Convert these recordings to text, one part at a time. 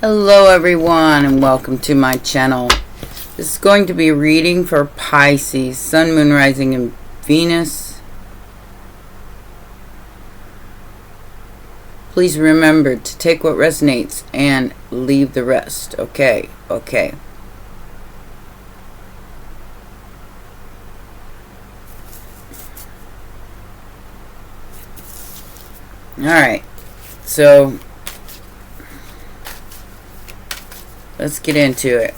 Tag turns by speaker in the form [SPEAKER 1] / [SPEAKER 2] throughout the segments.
[SPEAKER 1] Hello everyone and welcome to my channel. This is going to be a reading for Pisces, Sun, Moon, Rising, and Venus. Please remember to take what resonates and leave the rest. Okay. Alright, so let's get into it.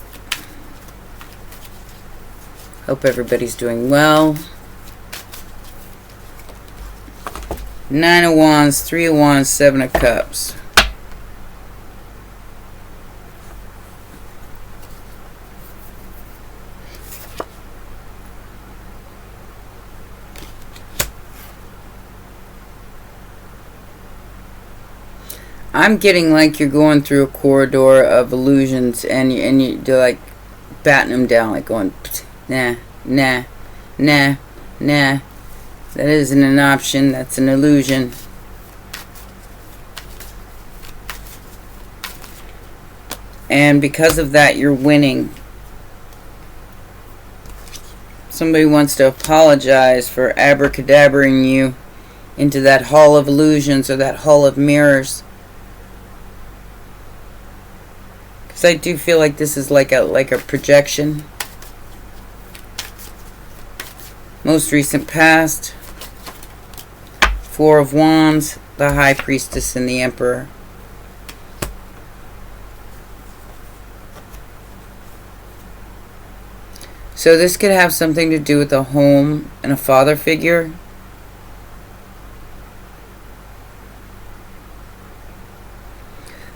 [SPEAKER 1] Hope everybody's doing well. 9 of Wands, 3 of Wands, 7 of Cups. I'm getting like you're going through a corridor of illusions and you're like batting them down, like going, nah. That isn't an option, that's an illusion. And because of that, you're winning. Somebody wants to apologize for abracadabraing you into that hall of illusions or that hall of mirrors. Because I do feel like this is like a projection. Most recent past. 4 of Wands, the High Priestess, and the Emperor. So this could have something to do with a home and a father figure.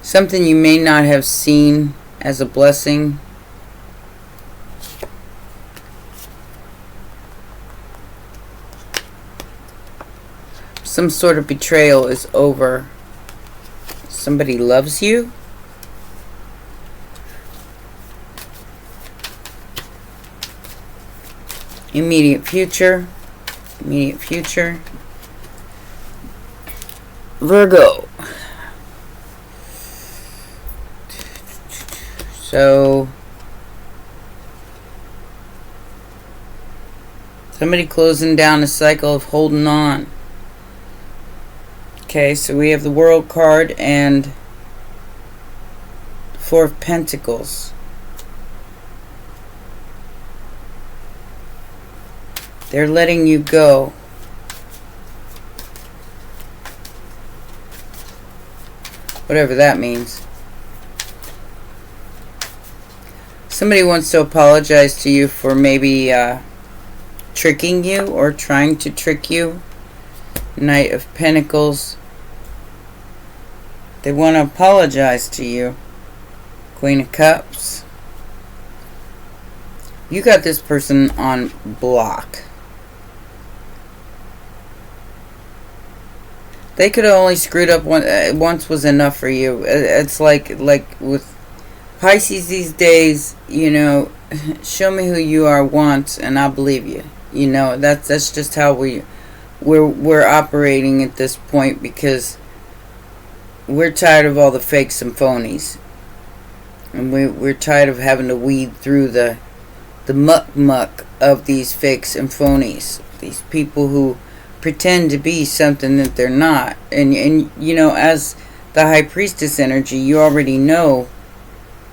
[SPEAKER 1] Something you may not have seen as a blessing. Some sort of betrayal is over. Somebody loves you. Immediate future. Virgo. So, somebody closing down a cycle of holding on. Okay, so we have the World card and the 4 of Pentacles. They're letting you go. Whatever that means. Somebody wants to apologize to you for maybe tricking you or trying to trick you. Knight of Pentacles. They want to apologize to you. Queen of Cups. You got this person on block. They could have only screwed up once was enough for you. It's like with Pisces these days, you know, show me who you are once and I'll believe you. You know, that's just how we're operating at this point, because we're tired of all the fakes and phonies. And we're tired of having to weed through the muck of these fakes and phonies. These people who pretend to be something that they're not. And you know, as the High Priestess energy, you already know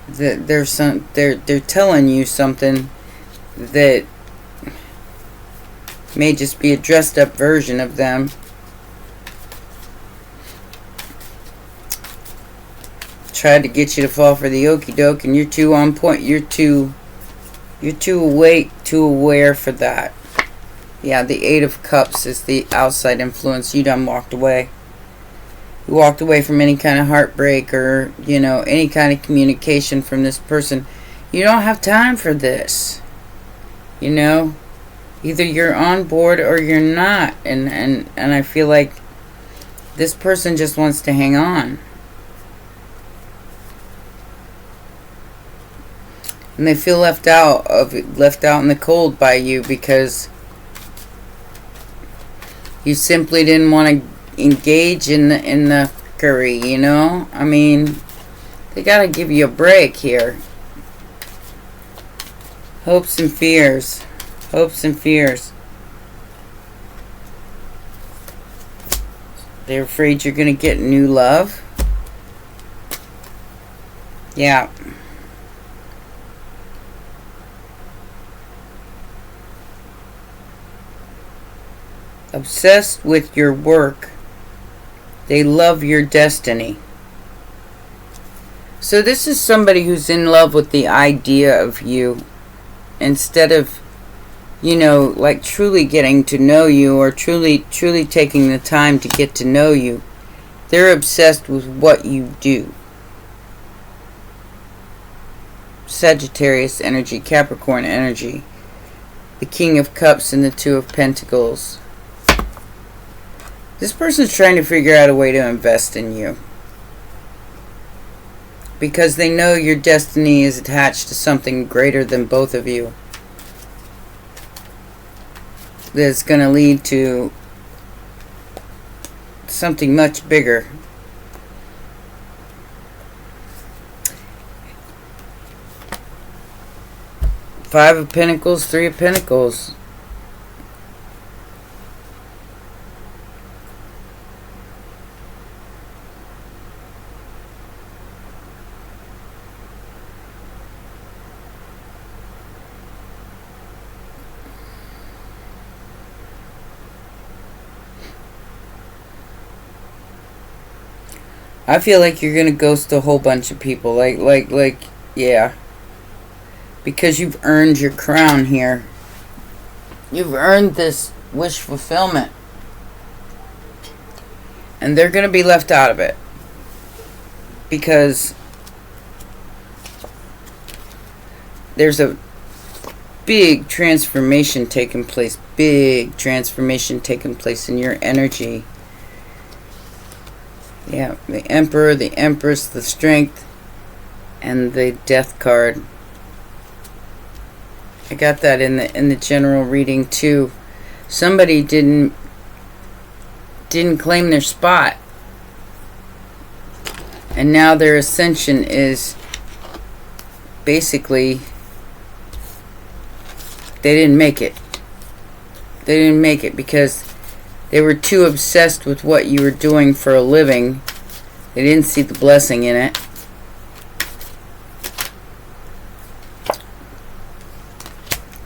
[SPEAKER 1] that they're telling you something that may just be a dressed up version of them. Tried to get you to fall for the okie doke, and you're too on point. You're too awake, too aware for that. Yeah, the 8 of Cups is the outside influence. You done walked away. You walked away from any kind of heartbreak or, you know, any kind of communication from this person. You don't have time for this. You know, either you're on board or you're not. And I feel like this person just wants to hang on. And they feel left out in the cold by you because you simply didn't want to engage in the fuckery, you know? I mean, They gotta give you a break here. Hopes and fears. Hopes and fears. They're afraid you're gonna get new love. Yeah. Obsessed with your work. They love your destiny. So this is somebody who's in love with the idea of you instead of, you know, like truly getting to know you or truly taking the time to get to know you. They're obsessed with what you do. Sagittarius energy, Capricorn energy, the King of Cups and the Two of Pentacles. This person's trying to figure out a way to invest in you because they know your destiny is attached to something greater than both of you that's going to lead to something much bigger. Five of Pentacles, Three of Pentacles. I feel like you're gonna ghost a whole bunch of people. Like, yeah. Because you've earned your crown here. You've earned this wish fulfillment. And they're gonna be left out of it. Because there's a big transformation taking place. Big transformation taking place in your energy. Yeah, the Emperor, the Empress, the Strength, and the Death card. I got that in the general reading too. Somebody didn't claim their spot, and now their ascension is basically they didn't make it. They didn't make it because they were too obsessed with what you were doing for a living. They didn't see the blessing in it.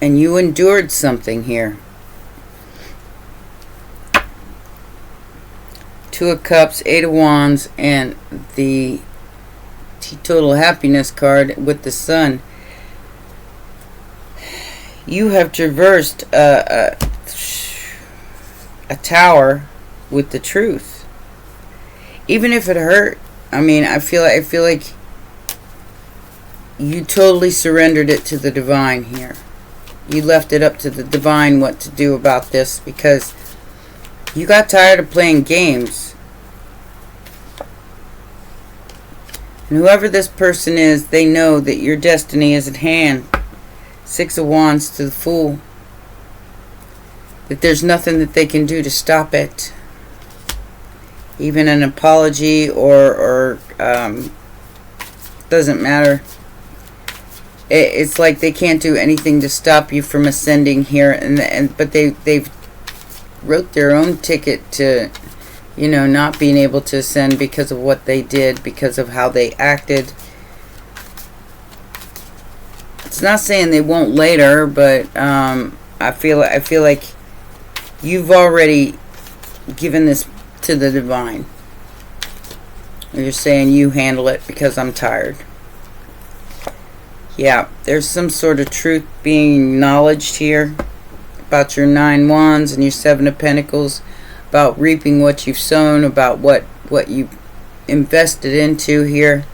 [SPEAKER 1] And you endured something here. Two of Cups, Eight of Wands, and the Teetotal Happiness card with the Sun. You have traversed a tower with the truth. Even if it hurt. I mean, I feel like you totally surrendered it to the divine here. You left it up to the divine what to do about this because you got tired of playing games. And whoever this person is, they know that your destiny is at hand. Six of Wands to the Fool. That there's nothing that they can do to stop it. Even an apology or doesn't matter. It's like they can't do anything to stop you from ascending here, but they've wrote their own ticket to, you know, not being able to ascend because of what they did, because of how they acted. It's not saying they won't later, but I feel like you've already given this to the divine. You're saying you handle it because I'm tired. Yeah, there's some sort of truth being acknowledged here about your Nine Wands and your Seven of Pentacles, about reaping what you've sown, about what you've invested into here.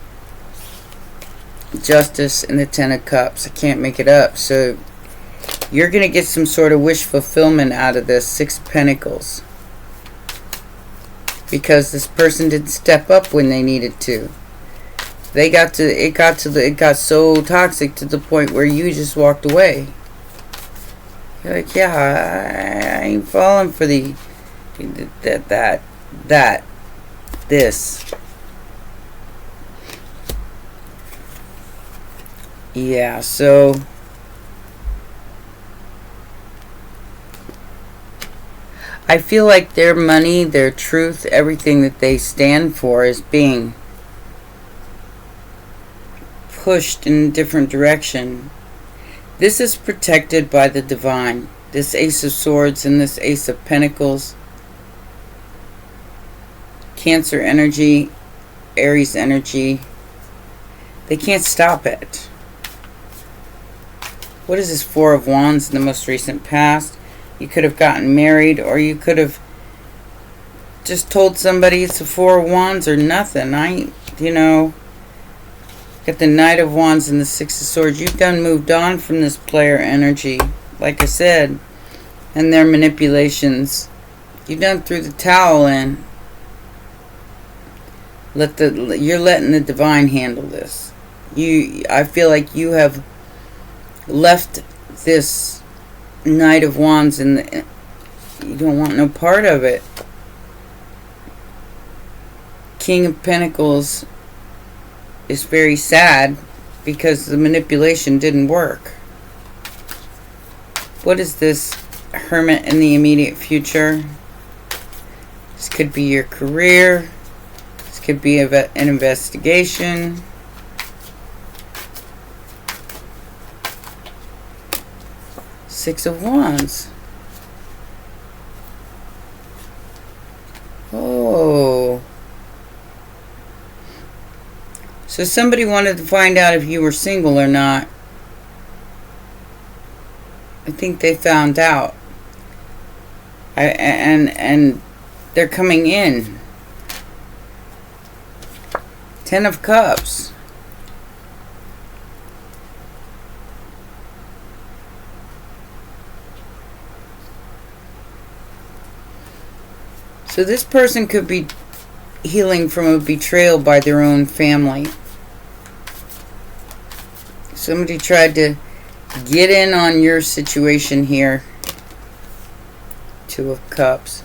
[SPEAKER 1] Justice and the Ten of Cups. I can't make it up. So you're going to get some sort of wish fulfillment out of this. Six of Pentacles. Because this person didn't step up when they needed to. It got so toxic to the point where you just walked away. You're like, yeah, I ain't falling for this. Yeah, so I feel like their money, their truth, everything that they stand for is being pushed in a different direction. This is protected by the divine. This Ace of Swords and this Ace of Pentacles. Cancer energy, Aries energy. They can't stop it. What is this Four of Wands in the most recent past? You could have gotten married, or you could have just told somebody it's a Four of Wands or nothing. Got the Knight of Wands and the Six of Swords. You've done moved on from this player energy, like I said, and their manipulations. You've done threw the towel in. You're letting the divine handle this. I feel like you have left this Knight of Wands and you don't want no part of it. King of Pentacles is very sad because the manipulation didn't work. What is this Hermit in the immediate future? This could be your career. This could be an investigation. Six of Wands. Oh. So somebody wanted to find out if you were single or not. I think they found out. And they're coming in. Ten of Cups. So this person could be healing from a betrayal by their own family. Somebody tried to get in on your situation here. Two of Cups.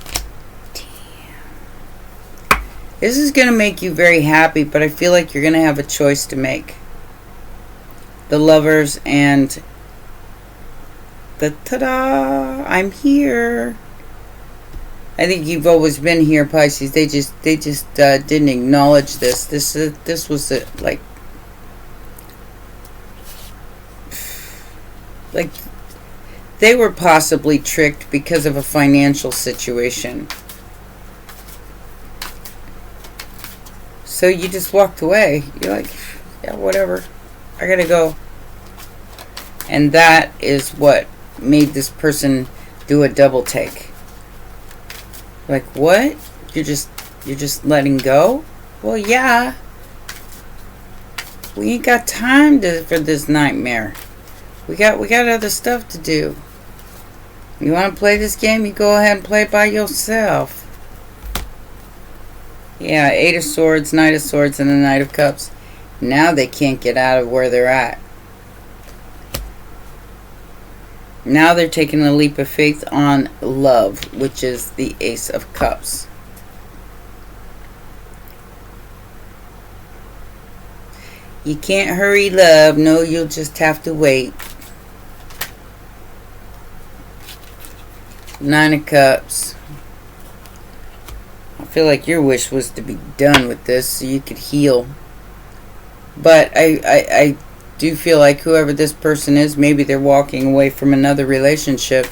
[SPEAKER 1] Damn. This is going to make you very happy, but I feel like you're going to have a choice to make. The Lovers and the ta-da! I'm here. I think you've always been here, Pisces. They just didn't acknowledge this. This was like they were possibly tricked because of a financial situation. So you just walked away. You're like, yeah, whatever. I gotta go. And that is what made this person do a double take. Like, what? You're just letting go? Well, yeah. We ain't got time for this nightmare. We got other stuff to do. You want to play this game? You go ahead and play it by yourself. Yeah, Eight of Swords, Knight of Swords, and the Knight of Cups. Now they can't get out of where they're at. Now they're taking a leap of faith on love, which is the Ace of Cups. You can't hurry love. No, you'll just have to wait. Nine of Cups. I feel like your wish was to be done with this so you could heal. But I do feel like whoever this person is, maybe they're walking away from another relationship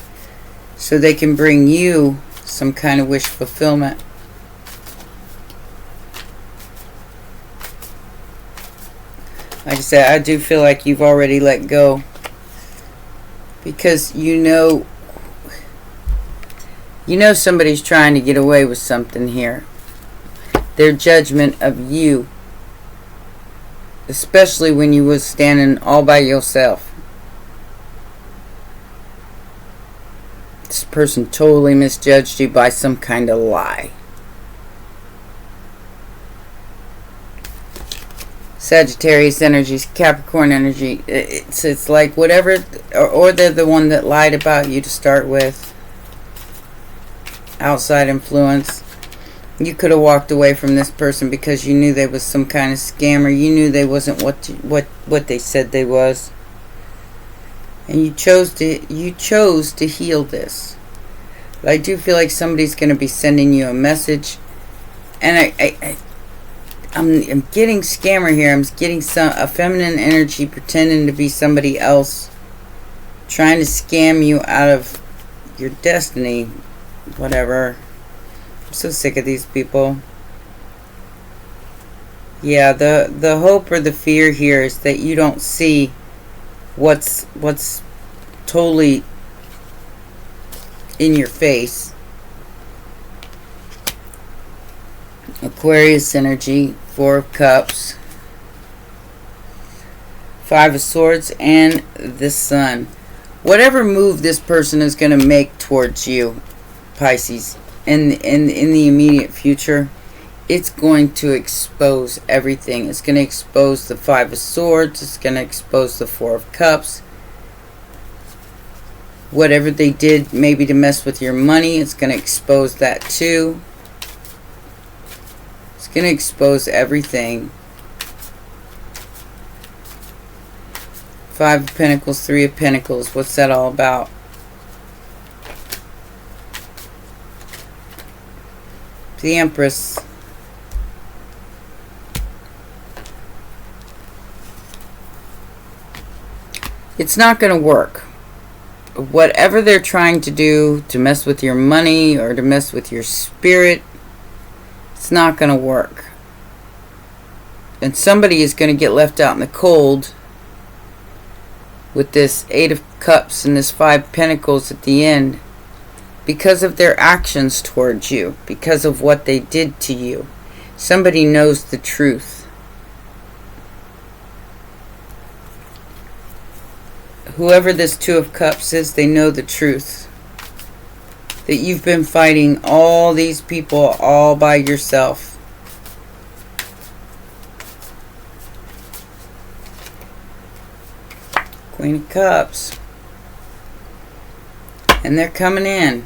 [SPEAKER 1] so they can bring you some kind of wish fulfillment. Like I said, I do feel like you've already let go. Because you know somebody's trying to get away with something here. Their judgment of you. Especially when you was standing all by yourself. This person totally misjudged you by some kind of lie. Sagittarius energies, Capricorn energy. It's like whatever, or they're the one that lied about you to start with. Outside influence. You could have walked away from this person because you knew they was some kind of scammer. You knew they wasn't what they said they was. And you chose to heal this. But I do feel like somebody's going to be sending you a message. And I'm getting scammer here. I'm getting a feminine energy pretending to be somebody else, trying to scam you out of your destiny. Whatever. I'm so sick of these people. Yeah, the hope or the fear here is that you don't see what's totally in your face. Aquarius energy, 4 of Cups, 5 of Swords, and the Sun. Whatever move this person is going to make towards you, Pisces, in the immediate future, it's going to expose everything. It's going to expose the 5 of Swords. It's going to expose the 4 of Cups. Whatever they did maybe to mess with your money, it's going to expose that too. It's going to expose everything. 5 of Pentacles, 3 of Pentacles. What's that all about? The Empress. It's not going to work. Whatever they're trying to do to mess with your money or to mess with your spirit, it's not going to work. And somebody is going to get left out in the cold with this 8 of Cups and this 5 of Pentacles at the end because of their actions towards you, because of what they did to you. Somebody knows the truth. Whoever this 2 of Cups is, they know the truth. That you've been fighting all these people all by yourself. Queen of Cups. And they're coming in.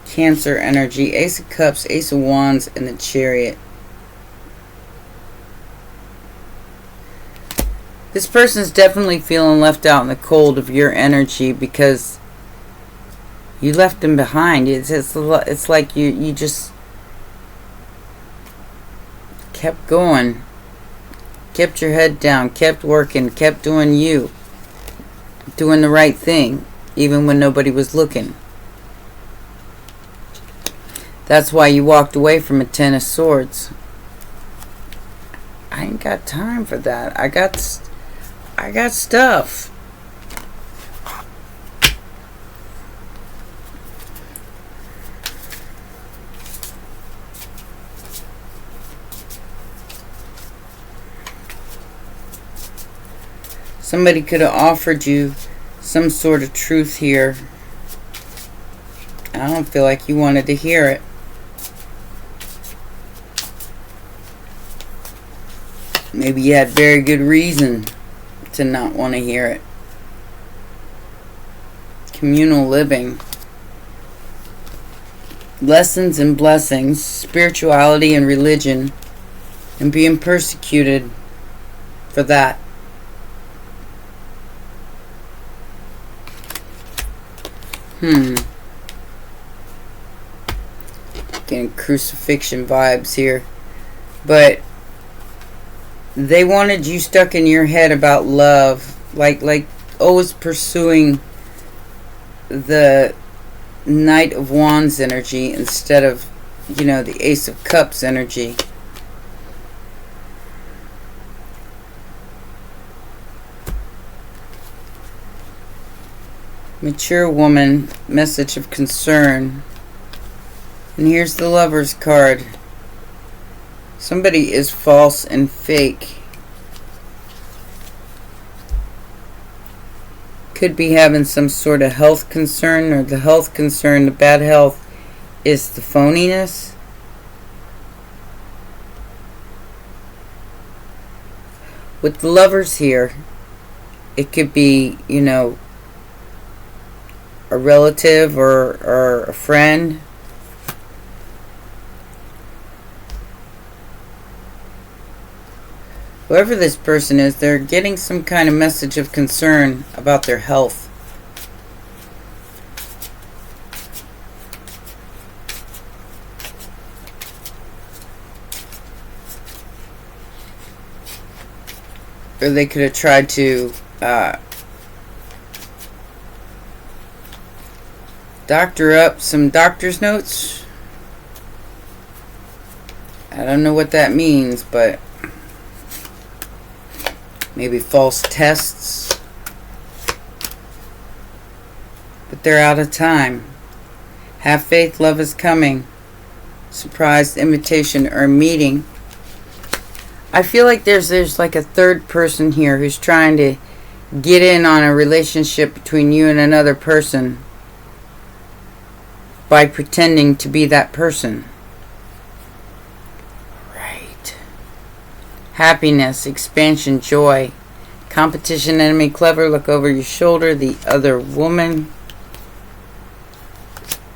[SPEAKER 1] Cancer energy. Ace of Cups, Ace of Wands, and the Chariot. This person's definitely feeling left out in the cold of your energy because you left them behind. It's like you just kept going, kept your head down, kept working, kept doing you, doing the right thing, even when nobody was looking. That's why you walked away from a 10 of Swords. I ain't got time for that. I got stuff. Somebody could have offered you some sort of truth here. I don't feel like you wanted to hear it. Maybe you had very good reason to not want to hear it. Communal living. Lessons and blessings. Spirituality and religion. And being persecuted for that. Getting crucifixion vibes here. But they wanted you stuck in your head about love, like always pursuing the Knight of Wands energy instead of, the Ace of Cups energy. Mature woman, message of concern. And here's the Lover's card. Somebody is false and fake. Could be having some sort of health concern, or the health concern, the bad health, is the phoniness. With the Lovers here, it could be, a relative or a friend. Whoever this person is, they're getting some kind of message of concern about their health. Or they could have tried to doctor up some doctor's notes. I don't know what that means, but maybe false tests. But they're out of time. Have faith, love is coming. Surprise invitation or meeting. I feel like there's like a third person here who's trying to get in on a relationship between you and another person by pretending to be that person. Right. Happiness, expansion, joy. Competition, enemy, clever, look over your shoulder, the other woman.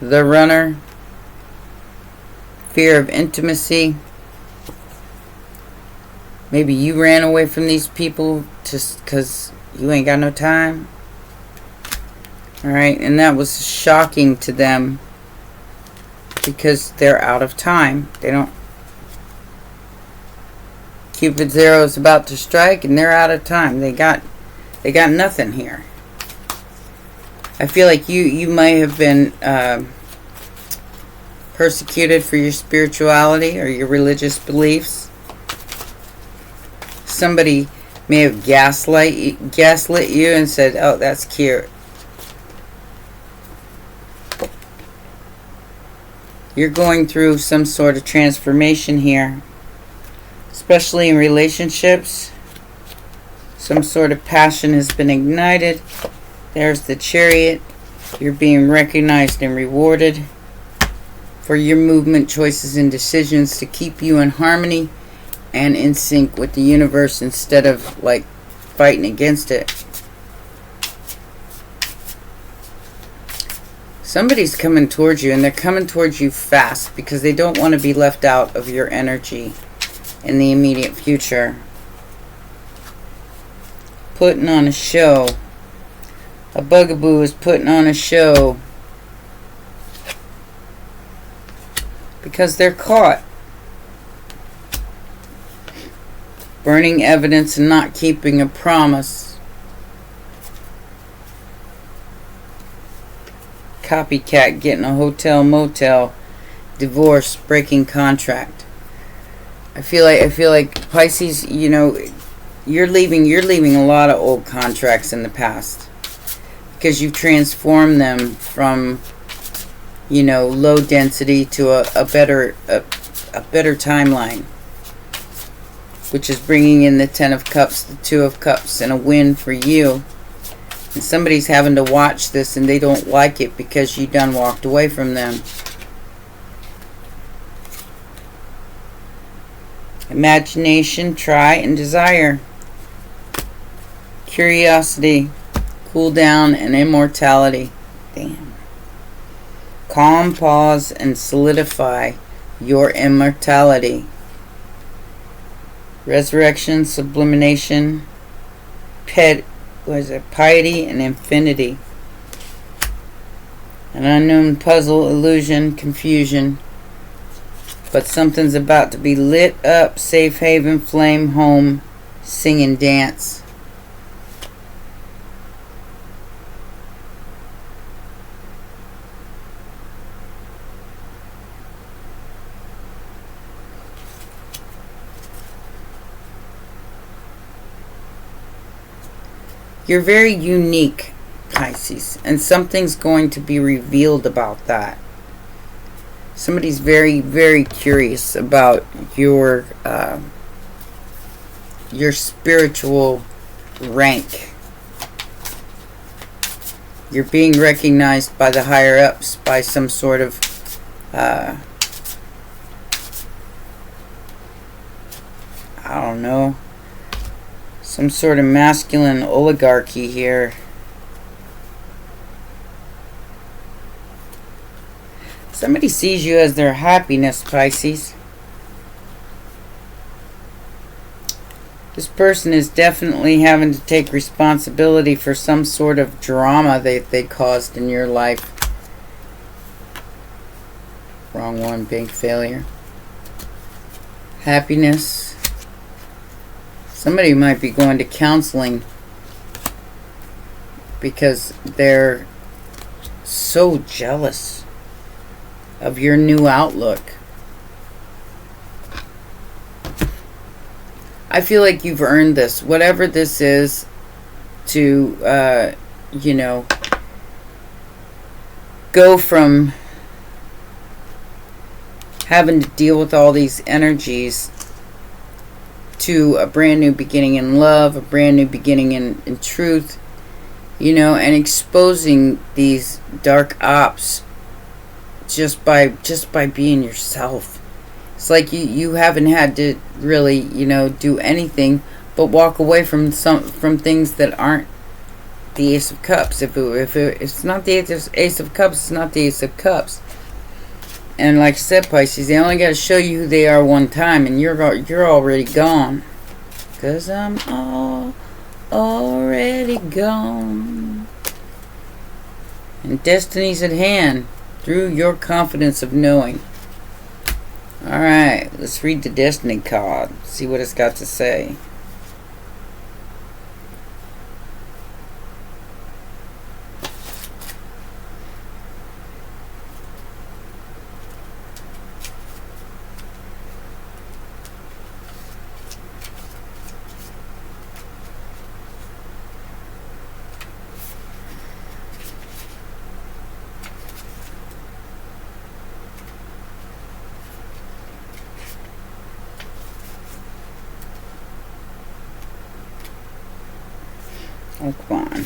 [SPEAKER 1] The runner. Fear of intimacy. Maybe you ran away from these people just because you ain't got no time. Alright, and that was shocking to them because they're out of time. They don't... Cupid Zero is about to strike and they're out of time. They got nothing here. I feel like you might have been persecuted for your spirituality or your religious beliefs. Somebody may have gaslit you and said, oh, that's cute. You're going through some sort of transformation here, especially in relationships. Some sort of passion has been ignited. There's the Chariot. You're being recognized and rewarded for your movement, choices, and decisions to keep you in harmony and in sync with the universe instead of like fighting against it. Somebody's coming towards you, and they're coming towards you fast because they don't want to be left out of your energy in the immediate future. Putting on a show. A bugaboo is putting on a show because they're caught. Burning evidence and not keeping a promise. Copycat getting a hotel motel. Divorce, breaking contract. I feel like Pisces, you know, you're leaving a lot of old contracts in the past because you've transformed them from, you know, low density to a better timeline, which is bringing in the 10 of Cups, the 2 of Cups, and a win for you. And somebody's having to watch this and they don't like it because you done walked away from them. Imagination, try, and desire. Curiosity, cool down, and immortality. Damn. Calm, pause, and solidify your immortality. Resurrection, sublimation, piety, and infinity. An unknown puzzle, illusion, confusion. But something's about to be lit up. Safe haven, flame, home, sing and dance. You're very unique, Pisces, and something's going to be revealed about that. Somebody's very, very curious about your spiritual rank. You're being recognized by the higher ups by some sort of I don't know, some sort of masculine oligarchy here. Somebody sees you as their happiness, Pisces. This person is definitely having to take responsibility for some sort of drama they caused in your life. Wrong one, big failure. Happiness. Somebody might be going to counseling because they're so jealous of your new outlook. I feel like you've earned this. Whatever this is, to, go from having to deal with all these energies to a brand new beginning in love, a brand new beginning in truth, and exposing these dark ops just by being yourself. It's like you haven't had to really, do anything but walk away from things that aren't the Ace of Cups. If it's not the Ace of Cups, it's not the Ace of Cups. And like I said, Pisces, they only got to show you who they are one time, and you're already gone. 'Cause I'm already gone. And destiny's at hand through your confidence of knowing. Alright, let's read the Destiny card. See what it's got to say. Oh, come on.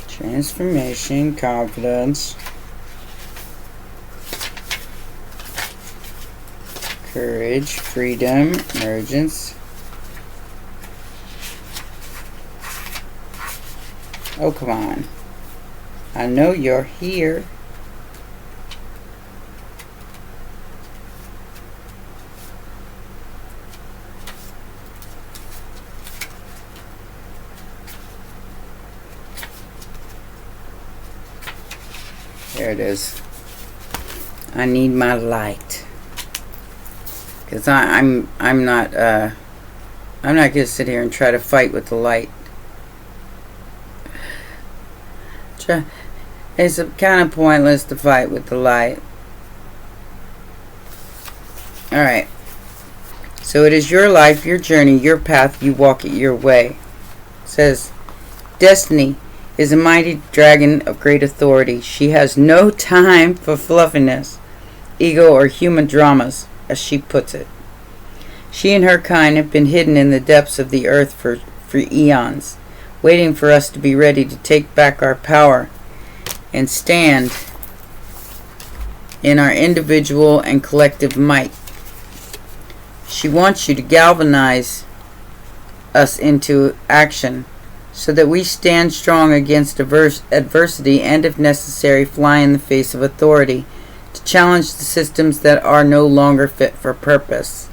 [SPEAKER 1] Transformation, confidence, courage, freedom, emergence. Oh, come on. I know you're here. There it is. I need my light, because I'm not gonna sit here and try to fight with the light. It's kind of pointless to fight with the light. All right. So it is your life, your journey, your path. You walk it your way. It says, Destiny is a mighty dragon of great authority. She has no time for fluffiness, ego, or human dramas, as she puts it. She and her kind have been hidden in the depths of the earth for eons, waiting for us to be ready to take back our power and stand in our individual and collective might. She wants you to galvanize us into action, so that we stand strong against adversity and, if necessary, fly in the face of authority to challenge the systems that are no longer fit for purpose.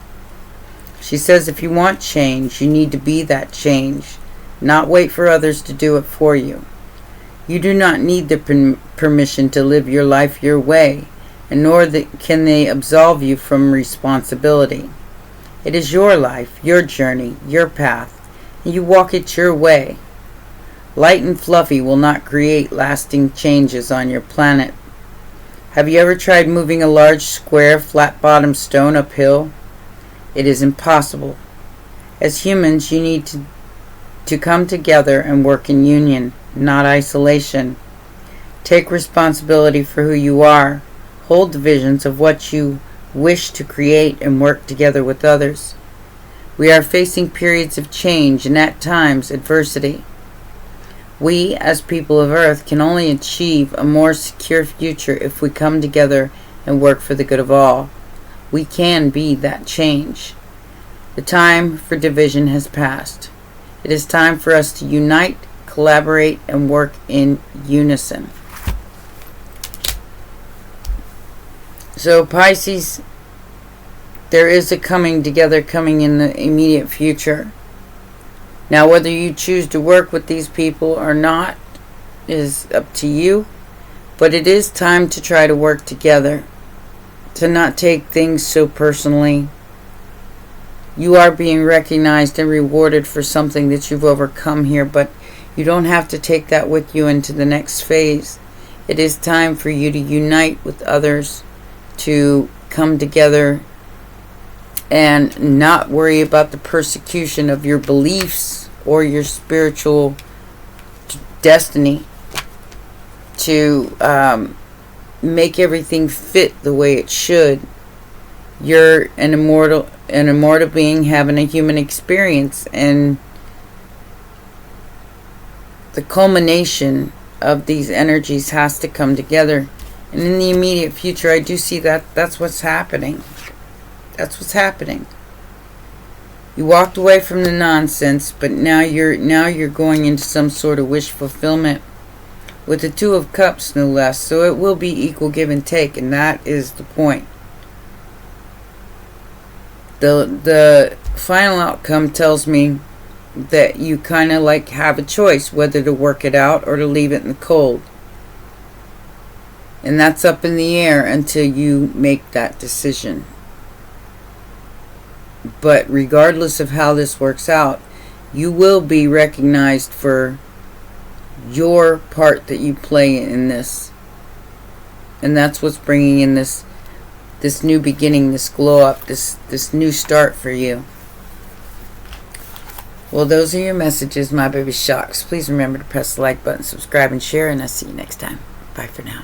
[SPEAKER 1] She says if you want change, you need to be that change, not wait for others to do it for you. You do not need the permission to live your life your way, and nor can they absolve you from responsibility. It is your life, your journey, your path, and you walk it your way. Light and fluffy will not create lasting changes on your planet. Have you ever tried moving a large, square, flat-bottomed stone uphill? It is impossible. As humans, you need to come together and work in union, not isolation. Take responsibility for who you are. Hold the visions of what you wish to create and work together with others. We are facing periods of change and at times adversity. We, as people of Earth, can only achieve a more secure future if we come together and work for the good of all. We can be that change. The time for division has passed. It is time for us to unite, collaborate, and work in unison. So Pisces, there is a coming together coming in the immediate future. Now, whether you choose to work with these people or not is up to you, but it is time to try to work together, to not take things so personally. You are being recognized and rewarded for something that you've overcome here, but you don't have to take that with you into the next phase. It is time for you to unite with others, to come together and not worry about the persecution of your beliefs or your spiritual destiny, to make everything fit the way it should. You're an immortal being having a human experience, and the culmination of these energies has to come together. And in the immediate future, I do see that that's what's happening. That's what's happening. You walked away from the nonsense, but now you're going into some sort of wish fulfillment with the Two of Cups, no less. So it will be equal give and take, and that is the point. The final outcome tells me that you kind of like have a choice whether to work it out or to leave it in the cold. And that's up in the air until you make that decision. But regardless of how this works out, you will be recognized for your part that you play in this. And that's what's bringing in this new beginning, this glow up, this new start for you. Well, those are your messages, my baby sharks. Please remember to press the like button, subscribe, and share, and I'll see you next time. Bye for now.